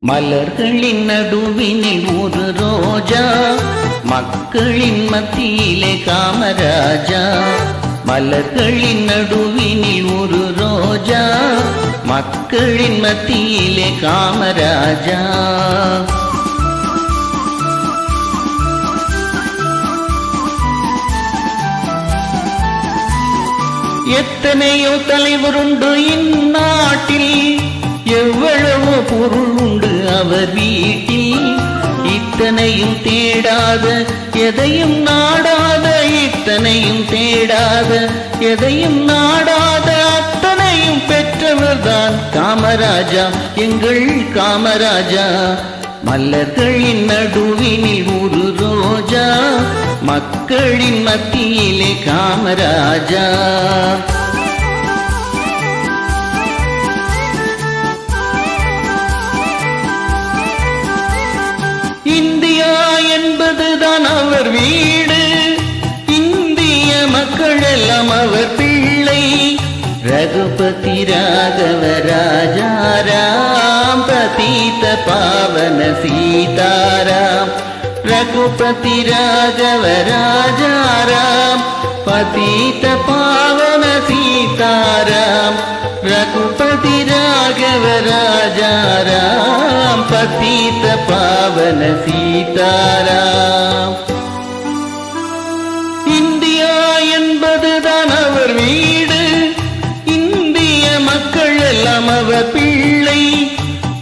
மலர்களின் நடுவினில் ஒரு ரோஜா, மக்களின் மத்தியிலே காமராஜா. மலர்களின் நடுவினில் ஒரு ரோஜா, மக்களின் மத்தியிலே காமராஜா. எத்தனையோ தலைவருண்டு இந்நாட்டில், எவ்வளவோ பொருள் உண்டு அவர் வீட்டில். இத்தனையும் தேடாத எதையும் நாடாத, இத்தனையும் தேடாத எதையும் நாடாத, அத்தனையும் பெற்றவர்தான் காமராஜா, எங்கள் காமராஜா. மலர்களின் நடுவினில் ஒரு ரோஜா, மக்களின் மத்தியிலே காமராஜா. இந்தியா என்பதுதான் அவர் வீடு, இந்திய மக்கள் எல்லாம் அவர் பிள்ளை. ரகுபதி ராகவ ராஜாராம், பதீத பாவன சீதாராம். ரகுபதி ராகவ ராஜாராம், பதீத பாவன சீதாராம். ரகுபதி ராகவ ராஜாராம், பதீத பாவன சீதாராம். இந்தியா என்பதுதான் அவர் வீடு, இந்திய மக்கள் எல்லாம் அவர் பிள்ளை.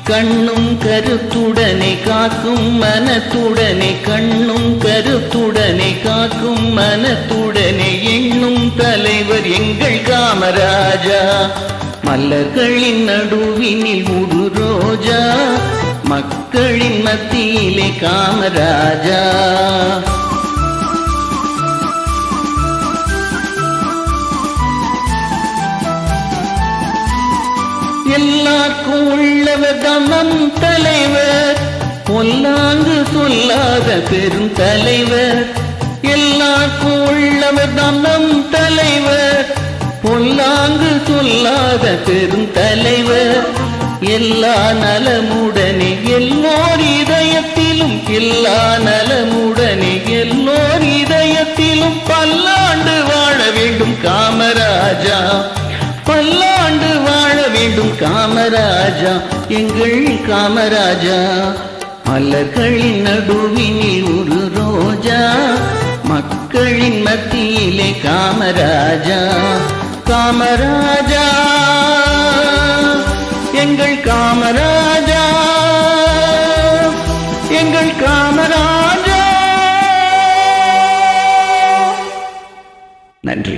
கண்ணும் கருத்துடனே காக்கும் மனத்துடனே, கண்ணும் கருத்துடனே காக்கும் மனத்துடனே எண்ணும் தலைவர் எங்கள் காமராஜா. மலர்களின் நடுவினில் ஒரு ரோஜா, மக்களின் மத்தியிலே காமராஜா. எல்லாருக்கும் உள்ளவர் தான் நம் தலைவர், பொல்லாங்கு சொல்லாத பெரும் தலைவர். எல்லாருக்கும் உள்ளவர் தான் நம் தலைவர், பொல்லாங்கு சொல்லாத பெரும் தலைவர். எல்லா நலமுடனே எல்லோர் இதயத்திலும், எல்லா நலமுடனே எல்லோர் இதயத்திலும் பல்லாண்டு வாழ வேண்டும் காமராஜா, பல்லாண்டு வாழ வேண்டும் காமராஜா, எங்கள் காமராஜா. மலர்களின் நடுவினில் ஒரு ரோஜா, மக்களின் மத்தியிலே காமராஜா. காமராஜா எங்கள் காமராஜா, எங்கள் காமராஜா. நன்றி.